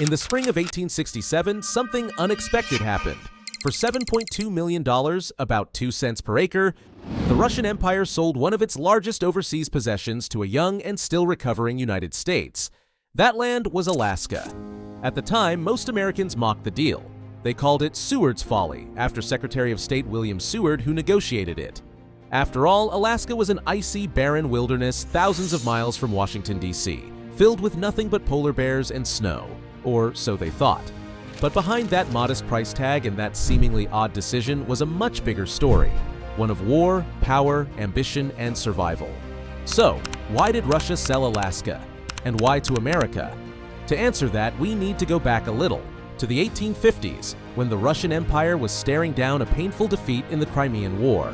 In the spring of 1867, something unexpected happened. For $7.2 million, about 2 cents per acre, the Russian Empire sold one of its largest overseas possessions to a young and still recovering United States. That land was Alaska. At the time, most Americans mocked the deal. They called it Seward's Folly, after Secretary of State William Seward, who negotiated it. After all, Alaska was an icy, barren wilderness thousands of miles from Washington, D.C., filled with nothing but polar bears and snow, or so they thought. But behind that modest price tag and that seemingly odd decision was a much bigger story, one of war, power, ambition, and survival. So, why did Russia sell Alaska? And why to America? To answer that, we need to go back a little, to the 1850s, when the Russian Empire was staring down a painful defeat in the Crimean War.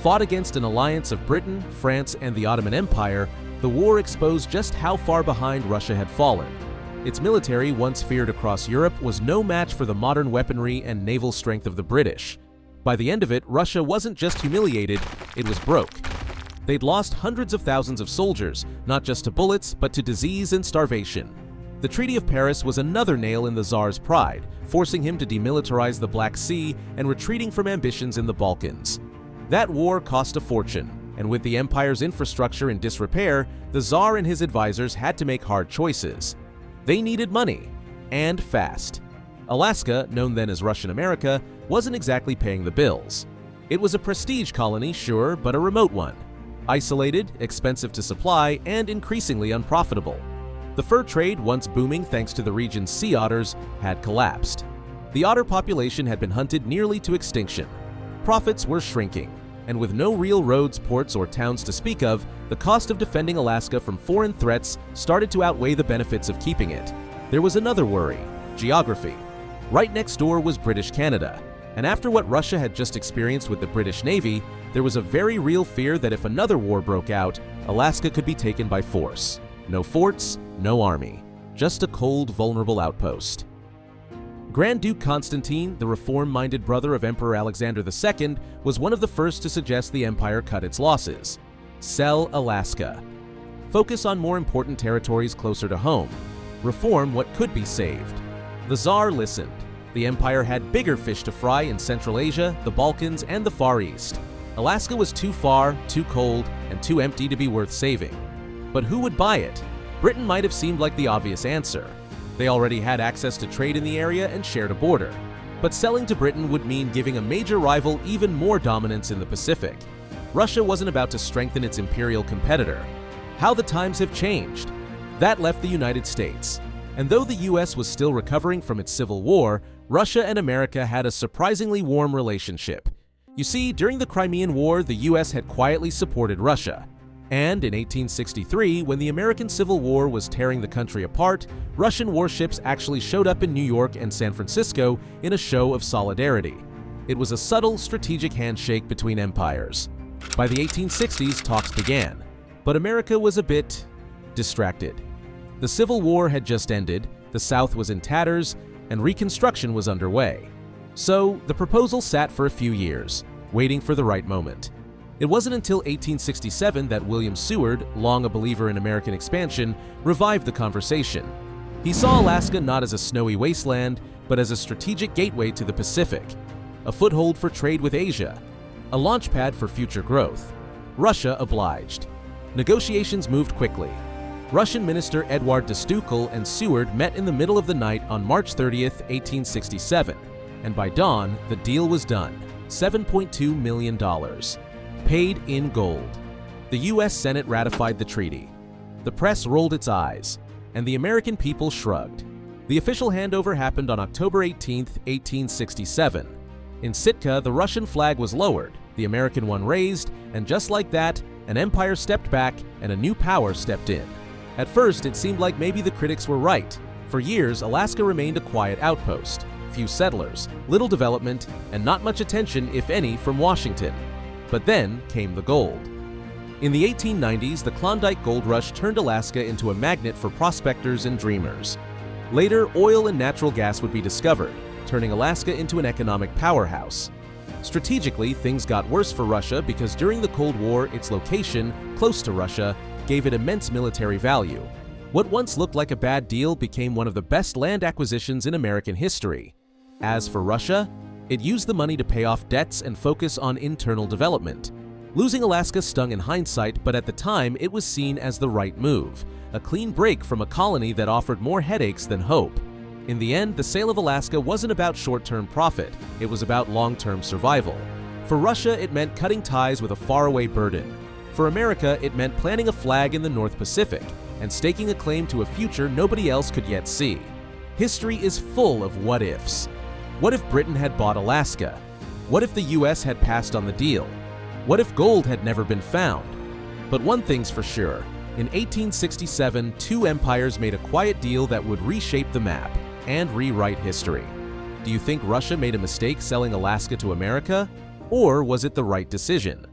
Fought against an alliance of Britain, France, and the Ottoman Empire, the war exposed just how far behind Russia had fallen. Its military, once feared across Europe, was no match for the modern weaponry and naval strength of the British. By the end of it, Russia wasn't just humiliated, it was broke. They'd lost hundreds of thousands of soldiers, not just to bullets, but to disease and starvation. The Treaty of Paris was another nail in the Tsar's pride, forcing him to demilitarize the Black Sea and retreating from ambitions in the Balkans. That war cost a fortune, and with the empire's infrastructure in disrepair, the Tsar and his advisors had to make hard choices. They needed money, and fast. Alaska, known then as Russian America, wasn't exactly paying the bills. It was a prestige colony, sure, but a remote one. Isolated, expensive to supply, and increasingly unprofitable. The fur trade, once booming thanks to the region's sea otters, had collapsed. The otter population had been hunted nearly to extinction. Profits were shrinking, and with no real roads, ports, or towns to speak of, the cost of defending Alaska from foreign threats started to outweigh the benefits of keeping it. There was another worry: geography. Right next door was British Canada, and after what Russia had just experienced with the British Navy, there was a very real fear that if another war broke out, Alaska could be taken by force. No forts, no army, just a cold, vulnerable outpost. Grand Duke Constantine, the reform-minded brother of Emperor Alexander II, was one of the first to suggest the empire cut its losses. Sell Alaska. Focus on more important territories closer to home. Reform what could be saved. The Tsar listened. The empire had bigger fish to fry in Central Asia, the Balkans, and the Far East. Alaska was too far, too cold, and too empty to be worth saving. But who would buy it? Britain might have seemed like the obvious answer. They already had access to trade in the area and shared a border. But selling to Britain would mean giving a major rival even more dominance in the Pacific. Russia wasn't about to strengthen its imperial competitor. How the times have changed. That left the United States. And though the US was still recovering from its civil war, Russia and America had a surprisingly warm relationship. You see, during the Crimean War, the US had quietly supported Russia. And in 1863, when the American Civil War was tearing the country apart, Russian warships actually showed up in New York and San Francisco in a show of solidarity. It was a subtle, strategic handshake between empires. By the 1860s, talks began, but America was a bit distracted. The Civil War had just ended, the South was in tatters, and Reconstruction was underway. So the proposal sat for a few years, waiting for the right moment. It wasn't until 1867 that William Seward, long a believer in American expansion, revived the conversation. He saw Alaska not as a snowy wasteland, but as a strategic gateway to the Pacific, a foothold for trade with Asia, a launchpad for future growth. Russia obliged. Negotiations moved quickly. Russian Minister Eduard de Stuckel and Seward met in the middle of the night on March 30th, 1867, and by dawn, the deal was done: $7.2 million. Paid in gold. The US Senate ratified the treaty. The press rolled its eyes, and the American people shrugged. The official handover happened on October 18, 1867. In Sitka, the Russian flag was lowered, the American one raised, and just like that, an empire stepped back and a new power stepped in. At first, it seemed like maybe the critics were right. For years, Alaska remained a quiet outpost. Few settlers, little development, and not much attention, if any, from Washington. But then came the gold. In the 1890s, the Klondike Gold Rush turned Alaska into a magnet for prospectors and dreamers. Later, oil and natural gas would be discovered, turning Alaska into an economic powerhouse. Strategically, things got worse for Russia because during the Cold War, its location, close to Russia, gave it immense military value. What once looked like a bad deal became one of the best land acquisitions in American history. As for Russia, it used the money to pay off debts and focus on internal development. Losing Alaska stung in hindsight, but at the time it was seen as the right move, a clean break from a colony that offered more headaches than hope. In the end, the sale of Alaska wasn't about short-term profit, it was about long-term survival. For Russia, it meant cutting ties with a faraway burden. For America, it meant planting a flag in the North Pacific and staking a claim to a future nobody else could yet see. History is full of what-ifs. What if Britain had bought Alaska? What if the US had passed on the deal? What if gold had never been found? But one thing's for sure. In 1867, two empires made a quiet deal that would reshape the map and rewrite history. Do you think Russia made a mistake selling Alaska to America? Or was it the right decision?